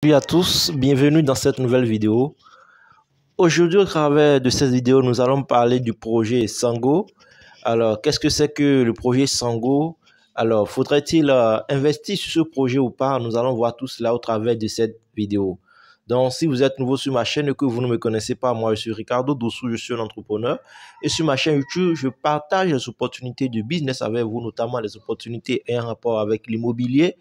Salut à tous, bienvenue dans cette nouvelle vidéo. Aujourd'hui, au travers de cette vidéo, nous allons parler du projet Sango. Alors, qu'est-ce que c'est que le projet Sango? Alors, faudrait-il investir sur ce projet ou pas? Nous allons voir tout cela au travers de cette vidéo. Donc, si vous êtes nouveau sur ma chaîne et que vous ne me connaissez pas, moi, je suis Ricardo Dossou, je suis un entrepreneur. Et sur ma chaîne YouTube, je partage les opportunités de business avec vous, notamment les opportunités ayant rapport avec l'immobilier,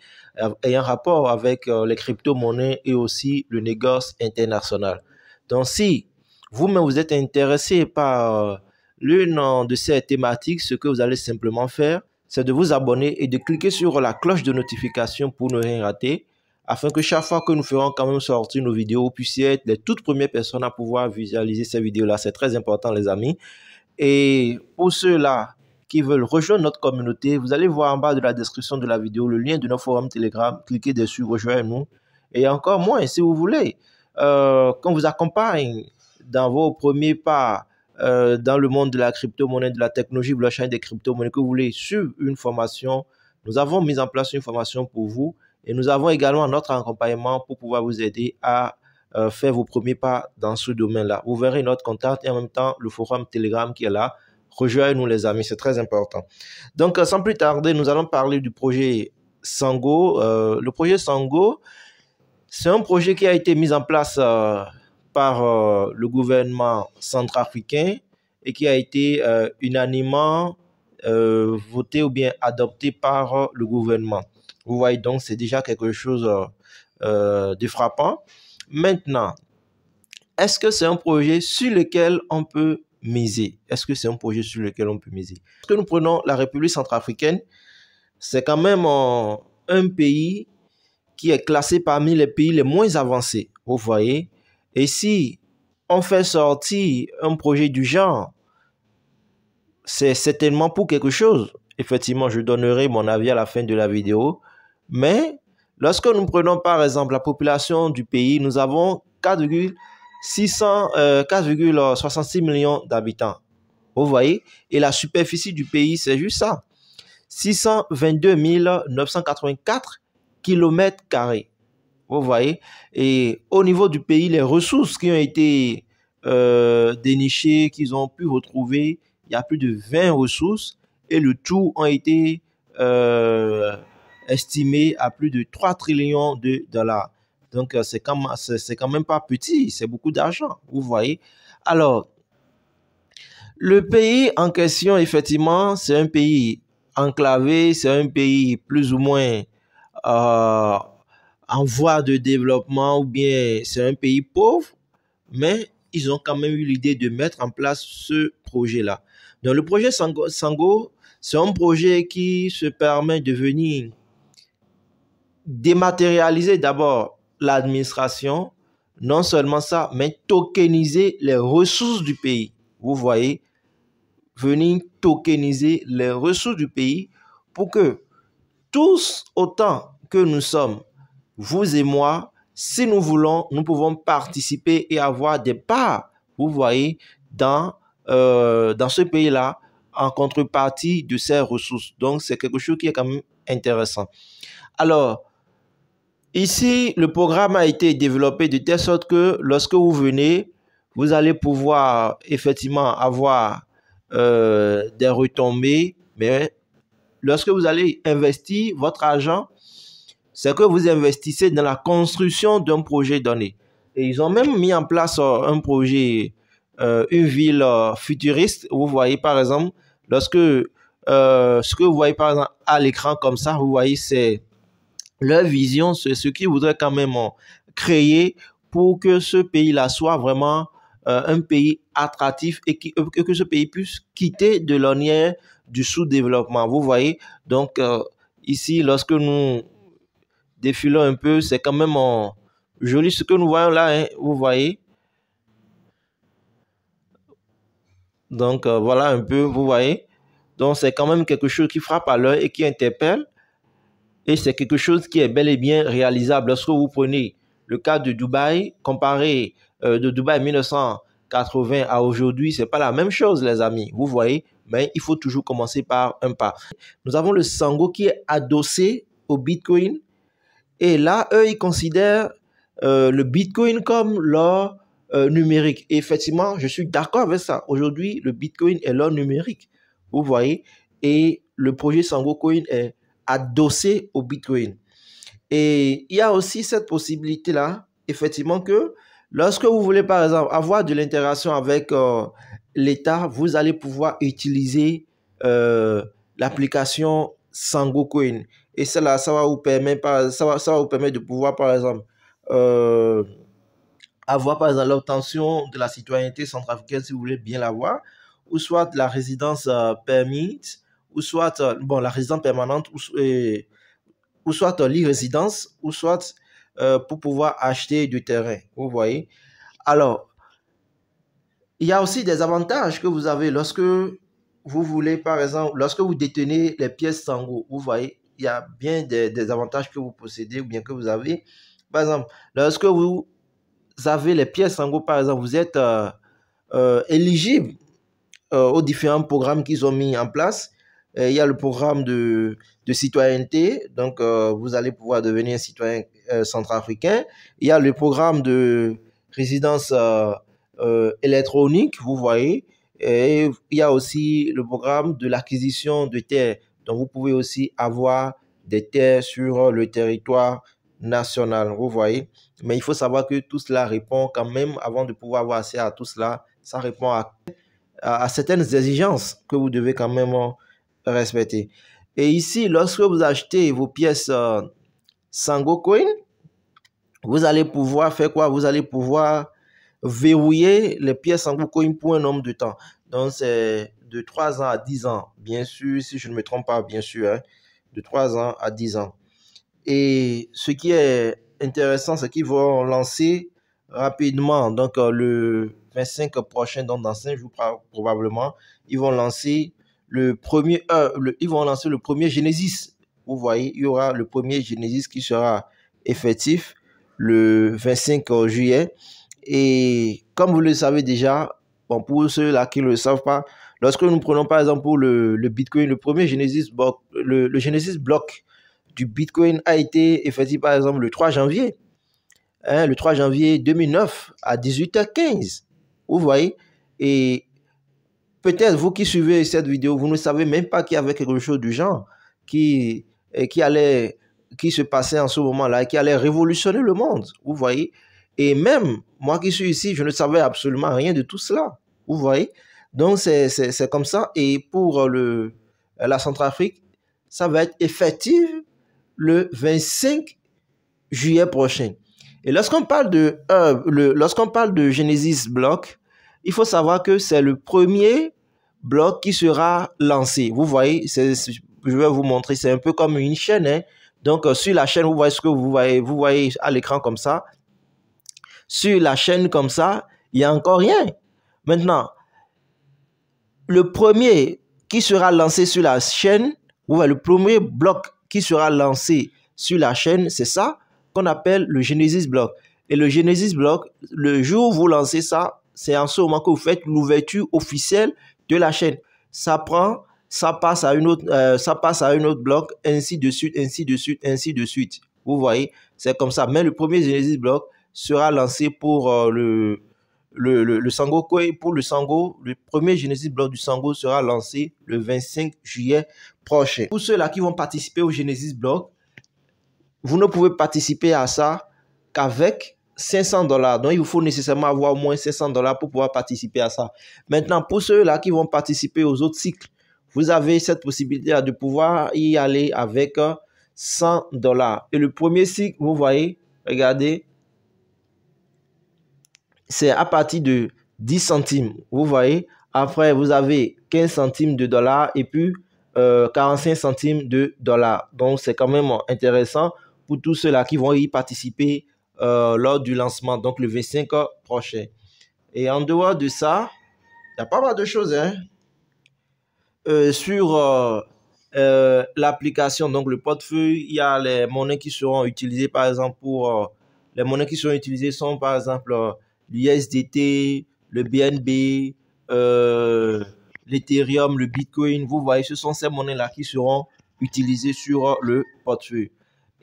ayant rapport avec les crypto-monnaies et aussi le négoce international. Donc, si vous-même vous êtes intéressé par l'une de ces thématiques, ce que vous allez simplement faire, c'est de vous abonner et de cliquer sur la cloche de notification pour ne rien rater, afin que chaque fois que nous ferons quand même sortir nos vidéos, vous puissiez être les toutes premières personnes à pouvoir visualiser ces vidéos-là. C'est très important, les amis. Et pour ceux-là qui veulent rejoindre notre communauté, vous allez voir en bas de la description de la vidéo le lien de notre forum Telegram. Cliquez dessus, rejoignez-nous. Et encore moins, si vous voulez, qu'on vous accompagne dans vos premiers pas dans le monde de la crypto-monnaie, de la technologie blockchain, des crypto-monnaies, que vous voulez suivre une formation, nous avons mis en place une formation pour vous. Et nous avons également notre accompagnement pour pouvoir vous aider à faire vos premiers pas dans ce domaine-là. Vous verrez notre contact et en même temps le forum Telegram qui est là. Rejoignez-nous les amis, c'est très important. Donc sans plus tarder, nous allons parler du projet Sango. Le projet Sango, c'est un projet qui a été mis en place par le gouvernement centrafricain et qui a été unanimement voté ou bien adopté par le gouvernement. Vous voyez donc, c'est déjà quelque chose de frappant. Maintenant, est-ce que c'est un projet sur lequel on peut miser? Est-ce que c'est un projet sur lequel on peut miser? Parce que nous prenons la République centrafricaine, c'est quand même un pays qui est classé parmi les pays les moins avancés, vous voyez. Et si on fait sortir un projet du genre, c'est certainement pour quelque chose. Effectivement, je donnerai mon avis à la fin de la vidéo. Mais lorsque nous prenons par exemple la population du pays, nous avons 4,66 millions d'habitants. Vous voyez? Et la superficie du pays, c'est juste ça. 622 984 km². Vous voyez? Et au niveau du pays, les ressources qui ont été dénichées, qu'ils ont pu retrouver, il y a plus de 20 ressources et le tout ont été estimé à plus de 3 trillions de dollars. Donc, c'est quand même pas petit, c'est beaucoup d'argent, vous voyez. Alors, le pays en question, effectivement, c'est un pays enclavé, c'est un pays plus ou moins en voie de développement ou bien c'est un pays pauvre, mais ils ont quand même eu l'idée de mettre en place ce projet-là. Donc, le projet Sango, c'est un projet qui se permet de venir dématérialiser d'abord l'administration, non seulement ça, mais tokeniser les ressources du pays. Vous voyez, venir tokeniser les ressources du pays pour que tous, autant que nous sommes, vous et moi, si nous voulons, nous pouvons participer et avoir des parts, vous voyez, dans ce pays-là, en contrepartie de ces ressources. Donc, c'est quelque chose qui est quand même intéressant. Alors, ici, le programme a été développé de telle sorte que lorsque vous venez, vous allez pouvoir effectivement avoir des retombées, mais lorsque vous allez investir votre argent, c'est que vous investissez dans la construction d'un projet donné. Et ils ont même mis en place un projet, une ville futuriste. Vous voyez par exemple, lorsque ce que vous voyez par exemple à l'écran comme ça, vous voyez c'est leur vision, c'est ce qu'ils voudraient quand même créer pour que ce pays-là soit vraiment un pays attractif et que ce pays puisse quitter de l'ornière du sous-développement. Vous voyez, donc ici, lorsque nous défilons un peu, c'est quand même joli ce que nous voyons là, hein, vous voyez. Donc voilà un peu, vous voyez. Donc c'est quand même quelque chose qui frappe à l'œil et qui interpelle. Et c'est quelque chose qui est bel et bien réalisable. Lorsque vous prenez le cas de Dubaï, comparé de Dubaï 1980 à aujourd'hui, c'est pas la même chose, les amis. Vous voyez, mais il faut toujours commencer par un pas. Nous avons le Sango qui est adossé au Bitcoin. Et là, eux, ils considèrent le Bitcoin comme l'or numérique. Et effectivement, je suis d'accord avec ça. Aujourd'hui, le Bitcoin est l'or numérique. Vous voyez? Et le projet Sango Coin est adossé au Bitcoin. Et il y a aussi cette possibilité-là, effectivement, que lorsque vous voulez, par exemple, avoir de l'interaction avec l'État, vous allez pouvoir utiliser l'application Sango Coin. Et cela, ça va vous permettre, ça va vous permettre de pouvoir, par exemple, avoir, par exemple, l'obtention de la citoyenneté centrafricaine, si vous voulez bien l'avoir, ou soit la résidence permis, ou soit bon, la résidence permanente, ou soit l'e-résidence, ou soit pour pouvoir acheter du terrain. Vous voyez? Alors, il y a aussi des avantages que vous avez lorsque vous voulez, par exemple, lorsque vous détenez les pièces Sango. Vous voyez, il y a bien des avantages que vous possédez ou bien que vous avez. Par exemple, lorsque vous avez les pièces Sango, par exemple, vous êtes éligible aux différents programmes qu'ils ont mis en place. Il y a le programme de citoyenneté, donc vous allez pouvoir devenir un citoyen centrafricain. Il y a le programme de résidence électronique, vous voyez. Et il y a aussi le programme de l'acquisition de terres. Donc vous pouvez aussi avoir des terres sur le territoire national, vous voyez. Mais il faut savoir que tout cela répond quand même, avant de pouvoir avoir accès à tout cela, ça répond à certaines exigences que vous devez quand même respecter. Et ici, lorsque vous achetez vos pièces Sango Coin, vous allez pouvoir faire quoi? Vous allez pouvoir verrouiller les pièces Sango Coin pour un nombre de temps. Donc, c'est de 3 ans à 10 ans, bien sûr, si je ne me trompe pas, bien sûr, hein, de 3 ans à 10 ans. Et ce qui est intéressant, c'est qu'ils vont lancer rapidement, donc le 25 prochain, donc dans 5 jours probablement, ils vont lancer le premier Genesis. Vous voyez, il y aura le premier Genesis qui sera effectif le 25 juillet. Et comme vous le savez déjà, bon, pour ceux-là qui ne le savent pas, lorsque nous prenons par exemple pour le Bitcoin, le premier Genesis block, le Genesis block du Bitcoin a été effectif par exemple le 3 janvier. Le 3 janvier 2009 à 18h15. Vous voyez? Et peut-être vous qui suivez cette vidéo, vous ne savez même pas qu'il y avait quelque chose du genre qui se passait en ce moment-là, qui allait révolutionner le monde. Vous voyez? Et même moi qui suis ici, je ne savais absolument rien de tout cela. Vous voyez? Donc c'est comme ça. Et pour la Centrafrique, ça va être effectif le 25 juillet prochain. Et lorsqu'on parle de Genesis Block, il faut savoir que c'est le premier bloc qui sera lancé. Vous voyez, je vais vous montrer, c'est un peu comme une chaîne. Hein. Donc, sur la chaîne, vous voyez ce que vous voyez à l'écran comme ça. Sur la chaîne comme ça, il n'y a encore rien. Maintenant, le premier qui sera lancé sur la chaîne, vous voyez, le premier bloc qui sera lancé sur la chaîne, c'est ça qu'on appelle le Genesis Block. Et le Genesis Block, le jour où vous lancez ça, c'est en ce moment que vous faites l'ouverture officielle de la chaîne. Ça passe à un autre bloc, ainsi de suite, ainsi de suite, ainsi de suite. Vous voyez, c'est comme ça. Mais le premier Genesis Block sera lancé pour le Sango Coin. Pour le Sango, le premier Genesis Block du Sango sera lancé le 25 juillet prochain. Pour ceux-là qui vont participer au Genesis Block, vous ne pouvez participer à ça qu'avec $500. Donc, il vous faut nécessairement avoir au moins $500 pour pouvoir participer à ça. Maintenant, pour ceux-là qui vont participer aux autres cycles, vous avez cette possibilité de pouvoir y aller avec $100. Et le premier cycle, vous voyez, regardez, c'est à partir de 10 centimes. Vous voyez, après, vous avez 15 centimes de dollars et puis 45 centimes de dollars. Donc, c'est quand même intéressant pour tous ceux-là qui vont y participer lors du lancement, donc le 25 prochain. Et en dehors de ça, il y a pas mal de choses hein, sur l'application, donc le portefeuille. Il y a les monnaies qui seront utilisées, par exemple, les monnaies qui seront utilisées sont, par exemple, l'USDT, le BNB, l'Ethereum, le Bitcoin. Vous voyez, ce sont ces monnaies-là qui seront utilisées sur le portefeuille.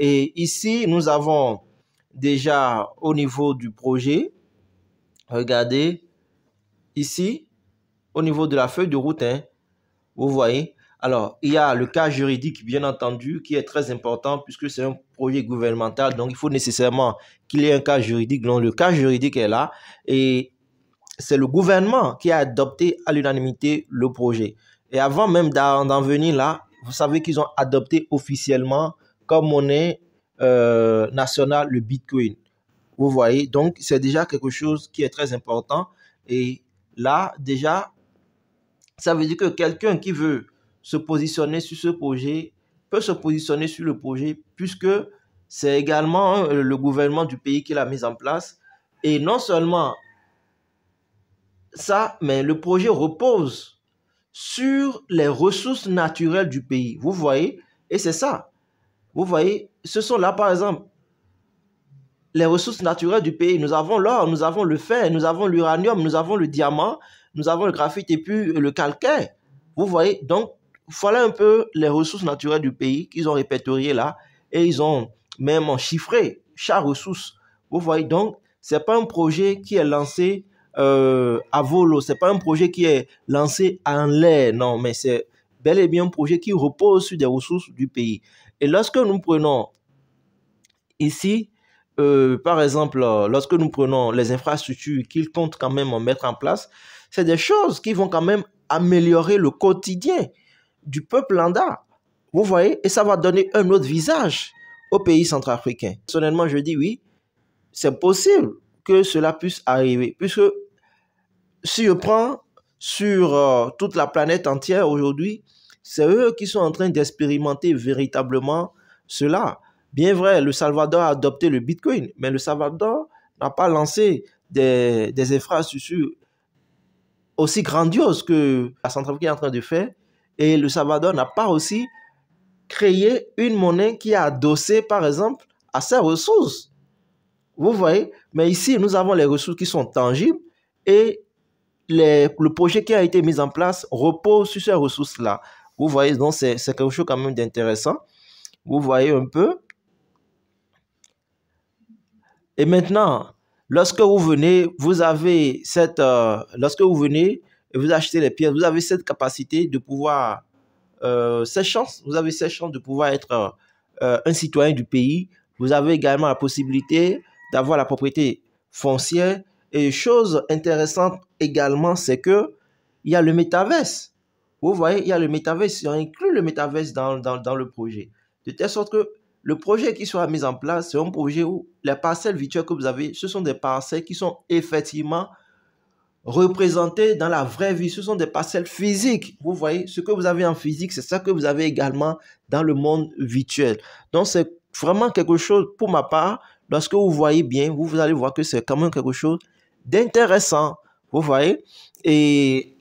Et ici, nous avons déjà au niveau du projet. Regardez ici, au niveau de la feuille de route, hein, vous voyez. Alors, il y a le cas juridique, bien entendu, qui est très important puisque c'est un projet gouvernemental. Donc, il faut nécessairement qu'il y ait un cas juridique. Donc, le cas juridique est là et c'est le gouvernement qui a adopté à l'unanimité le projet. Et avant même d'en venir là, vous savez qu'ils ont adopté officiellement comme monnaie nationale le Bitcoin. Vous voyez, donc c'est déjà quelque chose qui est très important. Et là, déjà, ça veut dire que quelqu'un qui veut se positionner sur ce projet peut se positionner sur le projet puisque c'est également le gouvernement du pays qui l'a mis en place. Et non seulement ça, mais le projet repose sur les ressources naturelles du pays. Vous voyez? Et c'est ça. Vous voyez? Ce sont là, par exemple, les ressources naturelles du pays. Nous avons l'or, nous avons le fer, nous avons l'uranium, nous avons le diamant, nous avons le graphite et puis le calcaire. Vous voyez? Donc, voilà un peu les ressources naturelles du pays qu'ils ont répertoriées là et ils ont même chiffré chaque ressource. Vous voyez? Donc, c'est pas un projet qui est lancé à volo, c'est pas un projet qui est lancé en l'air, non, mais c'est bel et bien un projet qui repose sur des ressources du pays. Et lorsque nous prenons ici, par exemple, lorsque nous prenons les infrastructures qu'ils comptent quand même mettre en place, c'est des choses qui vont quand même améliorer le quotidien du peuple lambda. Vous voyez? Et ça va donner un autre visage au pays centrafricain. Personnellement, je dis oui, c'est possible que cela puisse arriver. Puisque si je prends sur toute la planète entière aujourd'hui, c'est eux qui sont en train d'expérimenter véritablement cela. Bien vrai, le Salvador a adopté le Bitcoin, mais le Salvador n'a pas lancé des infrastructures aussi grandioses que la Centrafrique est en train de faire. Et le Salvador n'a pas aussi créé une monnaie qui est adossée, par exemple, à ses ressources. Vous voyez? Mais ici, nous avons les ressources qui sont tangibles et le projet qui a été mis en place repose sur ces ressources-là. Vous voyez, donc c'est quelque chose quand même d'intéressant. Vous voyez un peu. Et maintenant, lorsque vous venez, vous avez lorsque vous venez et vous achetez les pièces, vous avez cette capacité de pouvoir, cette chance, vous avez cette chance de pouvoir être un citoyen du pays. Vous avez également la possibilité d'avoir la propriété foncière. Et chose intéressante également, c'est que il y a le métaverse. Vous voyez, il y a le métaverse, on inclut le métaverse dans le projet. De telle sorte que le projet qui sera mis en place, c'est un projet où les parcelles virtuelles que vous avez, ce sont des parcelles qui sont effectivement représentées dans la vraie vie. Ce sont des parcelles physiques. Vous voyez, ce que vous avez en physique, c'est ça que vous avez également dans le monde virtuel. Donc, c'est vraiment quelque chose, pour ma part, lorsque vous voyez bien, vous allez voir que c'est quand même quelque chose d'intéressant. Vous voyez? Et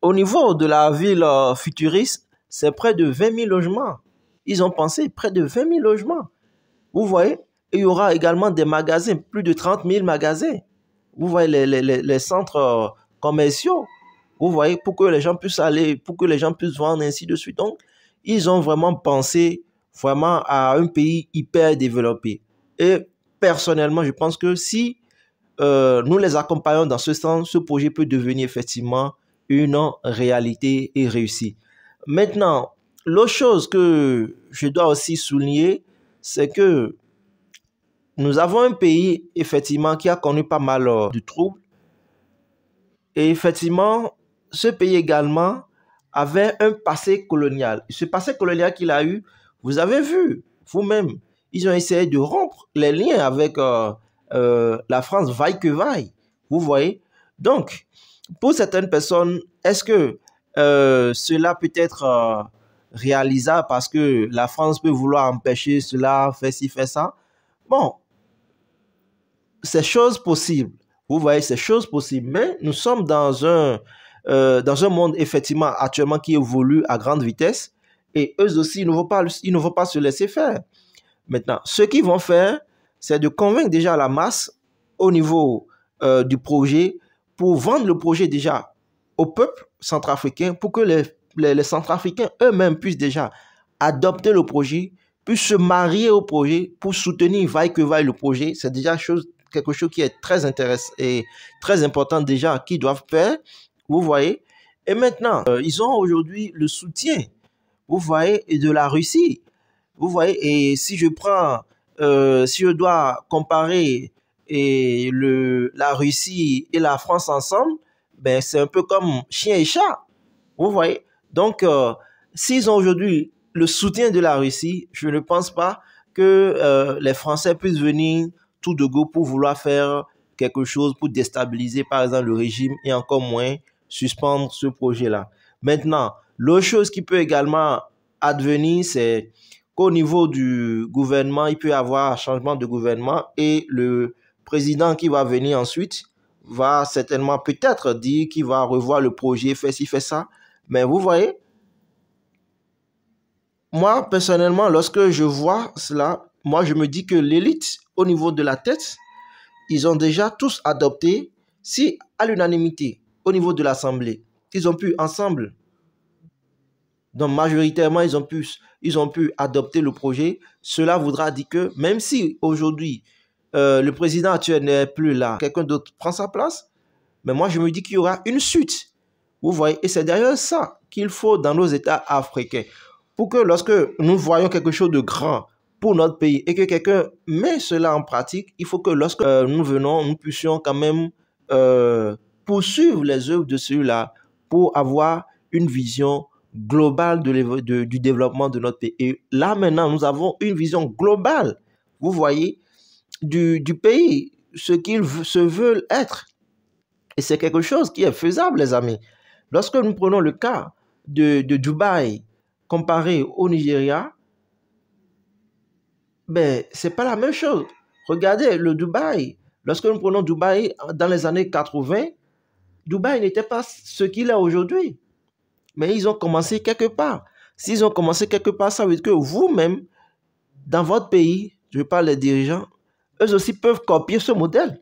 au niveau de la ville futuriste, c'est près de 20 000 logements. Ils ont pensé près de 20 000 logements. Vous voyez? Et il y aura également des magasins, plus de 30 000 magasins. Vous voyez les centres commerciaux. Vous voyez, pour que les gens puissent aller, pour que les gens puissent vendre, ainsi de suite. Donc, ils ont vraiment pensé vraiment à un pays hyper développé. Et personnellement, je pense que si nous les accompagnons dans ce sens, ce projet peut devenir effectivement une réalité et réussie. Maintenant, l'autre chose que je dois aussi souligner, c'est que nous avons un pays, effectivement, qui a connu pas mal de troubles. Et effectivement, ce pays également avait un passé colonial. Ce passé colonial qu'il a eu, vous avez vu vous-même, ils ont essayé de rompre les liens avec la France, vaille que vaille. Vous voyez? Donc, pour certaines personnes, est-ce que cela peut être réalisable parce que la France peut vouloir empêcher cela, faire ci, faire ça? Bon, c'est chose possible. Vous voyez, c'est chose possible. Mais nous sommes dans un monde, effectivement, actuellement qui évolue à grande vitesse. Et eux aussi, ils ne vont pas se laisser faire. Maintenant, ce qu'ils vont faire, c'est de convaincre déjà la masse au niveau du projet pour vendre le projet déjà au peuple centrafricain pour que les Centrafricains eux-mêmes puissent déjà adopter le projet, puissent se marier au projet pour soutenir vaille que vaille le projet. C'est déjà quelque chose qui est très intéressant et très important déjà qu'ils doivent faire. Vous voyez. Et maintenant, ils ont aujourd'hui le soutien, vous voyez, et de la Russie. Vous voyez, et si je prends, si je dois comparer la Russie et la France ensemble, ben c'est un peu comme chien et chat. Vous voyez. Donc, s'ils ont aujourd'hui le soutien de la Russie, je ne pense pas que les Français puissent venir tout de go pour vouloir faire quelque chose pour déstabiliser, par exemple, le régime et encore moins suspendre ce projet-là. Maintenant, l'autre chose qui peut également advenir, c'est qu'au niveau du gouvernement, il peut y avoir un changement de gouvernement et le président qui va venir ensuite va certainement peut-être dire qu'il va revoir le projet, faire ci, faire ça. Mais vous voyez, moi, personnellement, lorsque je vois cela, moi, je me dis que l'élite, au niveau de la tête, ils ont déjà tous adopté, si à l'unanimité, au niveau de l'Assemblée, ils ont pu ensemble, donc majoritairement, ils ont pu adopter le projet. Cela voudra dire que même si aujourd'hui, le président actuel n'est plus là, quelqu'un d'autre prend sa place, mais moi, je me dis qu'il y aura une suite. Vous voyez, et c'est d'ailleurs ça qu'il faut dans nos États africains. Pour que lorsque nous voyons quelque chose de grand pour notre pays et que quelqu'un met cela en pratique, il faut que lorsque nous venons, nous puissions quand même poursuivre les œuvres de celui-là pour avoir une vision globale du développement de notre pays. Et là, maintenant, nous avons une vision globale, vous voyez, du pays, ce qu'ils se veulent être. Et c'est quelque chose qui est faisable, les amis. Lorsque nous prenons le cas de Dubaï comparé au Nigeria, ben, ce n'est pas la même chose. Regardez, le Dubaï, lorsque nous prenons Dubaï dans les années 80, Dubaï n'était pas ce qu'il est aujourd'hui. Mais ils ont commencé quelque part. S'ils ont commencé quelque part, ça veut dire que vous-même, dans votre pays, je parle des dirigeants, eux aussi peuvent copier ce modèle.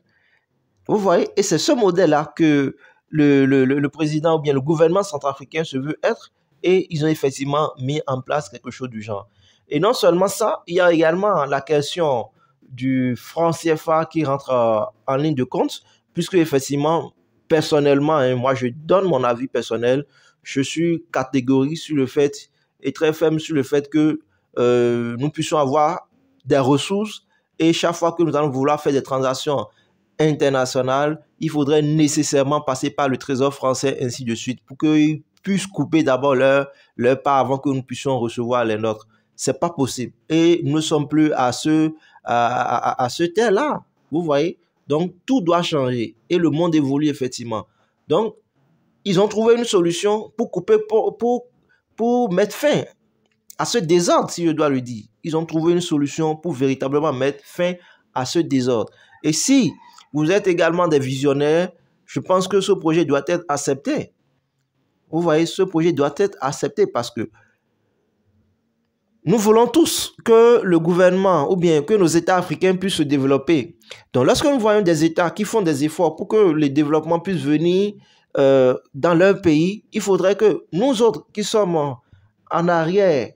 Vous voyez, et c'est ce modèle-là que le président ou bien le gouvernement centrafricain se veut être, et ils ont effectivement mis en place quelque chose du genre. Et non seulement ça, il y a également la question du franc CFA qui rentre en ligne de compte, puisque effectivement, personnellement, hein, moi je donne mon avis personnel, je suis catégorique sur le fait, et très ferme sur le fait que nous puissions avoir des ressources, et chaque fois que nous allons vouloir faire des transactions internationales, il faudrait nécessairement passer par le Trésor français, ainsi de suite, pour qu'ils puissent couper d'abord leur part avant que nous puissions recevoir les nôtres. C'est pas possible. Et nous ne sommes plus à ce terre-là. Vous voyez? Donc, tout doit changer. Et le monde évolue effectivement. Donc, ils ont trouvé une solution pour couper, pour mettre fin à ce désordre, si je dois le dire. Ils ont trouvé une solution pour véritablement mettre fin à ce désordre. Et si vous êtes également des visionnaires, je pense que ce projet doit être accepté. Vous voyez, ce projet doit être accepté parce que nous voulons tous que le gouvernement ou bien que nos États africains puissent se développer. Donc, lorsque nous voyons des États qui font des efforts pour que le développement puisse venir dans leur pays, il faudrait que nous autres qui sommes en arrière,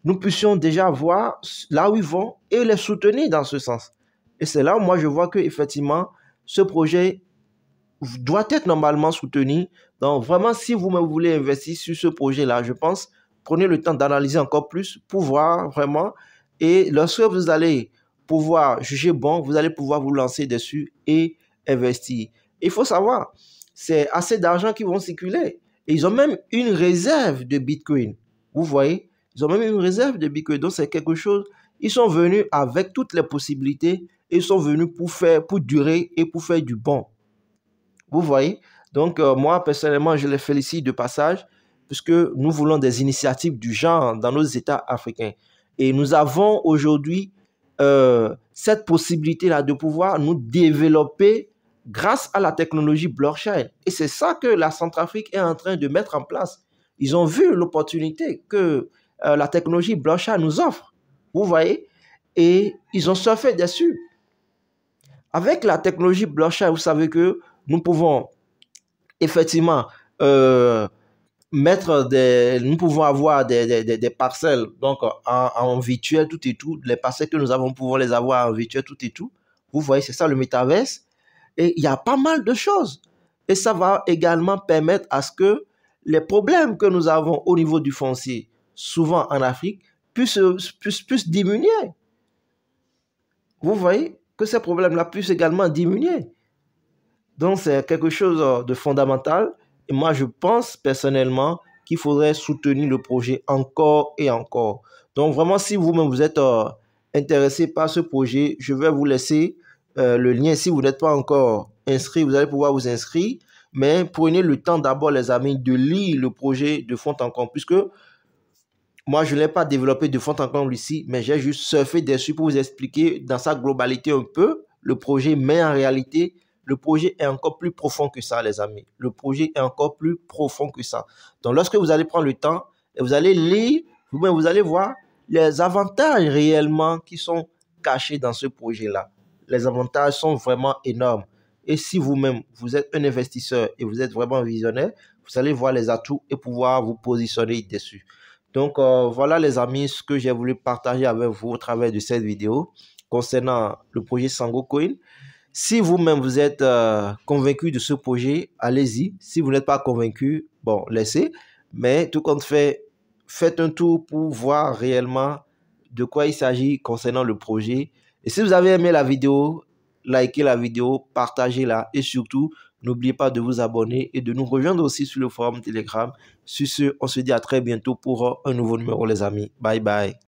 nous puissions déjà voir là où ils vont et les soutenir dans ce sens. Et c'est là où moi je vois que effectivement ce projet doit être normalement soutenu. Donc vraiment, si vous-même voulez investir sur ce projet-là, je pense, prenez le temps d'analyser encore plus pour voir vraiment. Et lorsque vous allez pouvoir juger bon, vous allez pouvoir vous lancer dessus et investir. Il faut savoir, c'est assez d'argent qui vont circuler. Et ils ont même une réserve de Bitcoin. Vous voyez, ils ont même une réserve de Bitcoin. Donc c'est quelque chose, ils sont venus avec toutes les possibilités. Ils sont venus pour durer et pour faire du bon. Vous voyez? Donc, moi, personnellement, je les félicite de passage puisque nous voulons des initiatives du genre dans nos États africains. Et nous avons aujourd'hui cette possibilité-là de pouvoir nous développer grâce à la technologie blockchain. Et c'est ça que la Centrafrique est en train de mettre en place. Ils ont vu l'opportunité que la technologie blockchain nous offre. Vous voyez? Et ils ont surfé dessus. Avec la technologie blockchain, vous savez que nous pouvons effectivement nous pouvons avoir des parcelles donc en virtuel tout et tout. Les parcelles que nous avons, nous pouvons les avoir en virtuel tout et tout. Vous voyez, c'est ça le métaverse. Et il y a pas mal de choses. Et ça va également permettre à ce que les problèmes que nous avons au niveau du foncier, souvent en Afrique, puissent diminuer. Vous voyez que ces problèmes-là puissent également diminuer. Donc, c'est quelque chose de fondamental. Et moi, je pense personnellement qu'il faudrait soutenir le projet encore et encore. Donc, vraiment, si vous-même vous êtes intéressé par ce projet, je vais vous laisser le lien. Si vous n'êtes pas encore inscrit, vous allez pouvoir vous inscrire. Mais prenez le temps d'abord, les amis, de lire le projet de fond en comble, puisque moi, je ne l'ai pas développé de fond en comble ici, mais j'ai juste surfé dessus pour vous expliquer dans sa globalité un peu le projet, mais en réalité, le projet est encore plus profond que ça, les amis. Le projet est encore plus profond que ça. Donc, lorsque vous allez prendre le temps et vous allez lire, vous allez voir les avantages réellement qui sont cachés dans ce projet-là. Les avantages sont vraiment énormes. Et si vous-même, vous êtes un investisseur et vous êtes vraiment visionnaire, vous allez voir les atouts et pouvoir vous positionner dessus. Donc, voilà les amis, ce que j'ai voulu partager avec vous au travers de cette vidéo concernant le projet Sango Coin. Si vous-même vous êtes convaincu de ce projet, allez-y. Si vous n'êtes pas convaincu, bon, laissez. Mais tout compte fait, faites un tour pour voir réellement de quoi il s'agit concernant le projet. Et si vous avez aimé la vidéo, likez la vidéo, partagez-la et surtout, n'oubliez pas de vous abonner et de nous rejoindre aussi sur le forum Telegram. Sur ce, on se dit à très bientôt pour un nouveau numéro les amis. Bye bye.